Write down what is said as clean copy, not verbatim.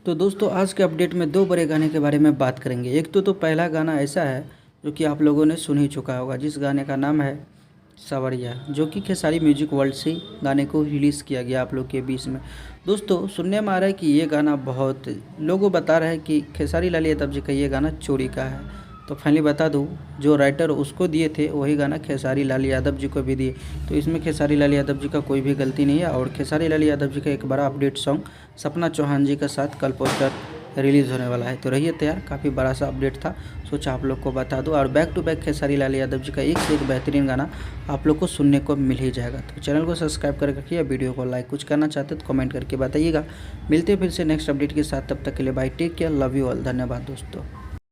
तो दोस्तों आज के अपडेट में दो बड़े गाने के बारे में बात करेंगे। एक तो पहला गाना ऐसा है जो कि आप लोगों ने सुन ही चुका होगा, जिस गाने का नाम है सावरिया, जो कि खेसारी म्यूजिक वर्ल्ड से गाने को रिलीज़ किया गया आप लोग के बीच में। दोस्तों सुनने में आ रहा है कि ये गाना बहुत लोगों बता रहे हैं कि खेसारी लाल यादव जी का ये गाना चोरी का है। तो फाइनली बता दूं, जो राइटर उसको दिए थे वही गाना खेसारी लाल यादव जी को भी दिए। तो इसमें खेसारी लाल यादव जी का कोई भी गलती नहीं है। और खेसारी लाल यादव जी का एक बड़ा अपडेट सॉन्ग सपना चौहान जी के साथ कल पोस्टर रिलीज़ होने वाला है। तो रहिए तैयार, काफ़ी बड़ा सा अपडेट था, सोचा आप लोग को बता दूं। और back to back Khesari Lal Yadav ji का एक से एक बेहतरीन गाना आप लोग को सुनने को मिल ही जाएगा। तो चैनल को सब्सक्राइब करके रखिए, वीडियो को लाइक, कुछ करना चाहते तो कमेंट करके बताइएगा। मिलते हैं फिर से नेक्स्ट अपडेट के साथ, तब तक के लिए bye, take care, love you all, धन्यवाद दोस्तों।